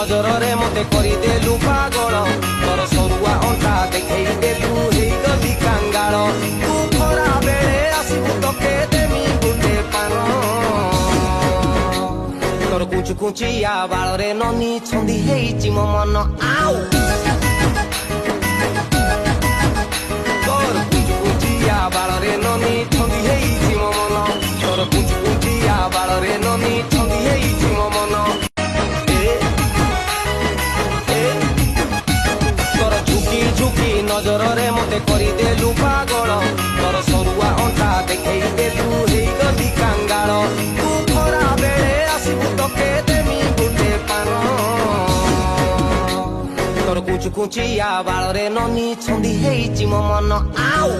ନଜରରେ ମତେ କରିଦେଲୁ ପାଗଳ ତୋର ସରୁଆ ଅଣ୍ଟା ଦେଖେଇ ଦେଲୁ ହେଇଗଲି କାଙ୍ଗାଳ ତୁ ଖରା ବେଳେ ଆସିବୁ ତକେ ଦେମି ଗୁଣ୍ଡେ ପାନ ତୋର କୁଞ୍ଚୁ କୁଞ୍ଚିଆ ବାଳରେ ନନି ଛନ୍ଦି ହେଇଛି ମୋ ମନ ଆଉ ତୋର କୁଞ୍ଚୁ କୁଞ୍ଚିଆ ବାଳରେ ନନି ଛନ୍ଦି ହେଇଛି ମୋ ମନ ତୋର କୁଞ୍ଚୁ କୁଞ୍ଚିଆ ବାଳରେ ନନି ଛନ୍ଦି ହେଇଛି ମୋ ମନ ତୋର ଝୁକି ଝୁକି ନଜରରେ ମତେ କରିଦେଲୁ ପାଗଳ ତୋର ସରୁଆ ଅଣ୍ଟା ଦେଖେଇ ଦେଲୁ ହେଇଗଲି କାଙ୍ଗାଳ ତୁ ଖରା ବେଳେ ଆସିବୁ ତକେ ଦେମି ଗୁଣ୍ଡେ ପାନ ତୋର କୁଞ୍ଚୁ କୁଞ୍ଚିଆ ବାଳରେ ନନି ଛନ୍ଦି ହେଇଛି ମୋ ମନ ଆଉ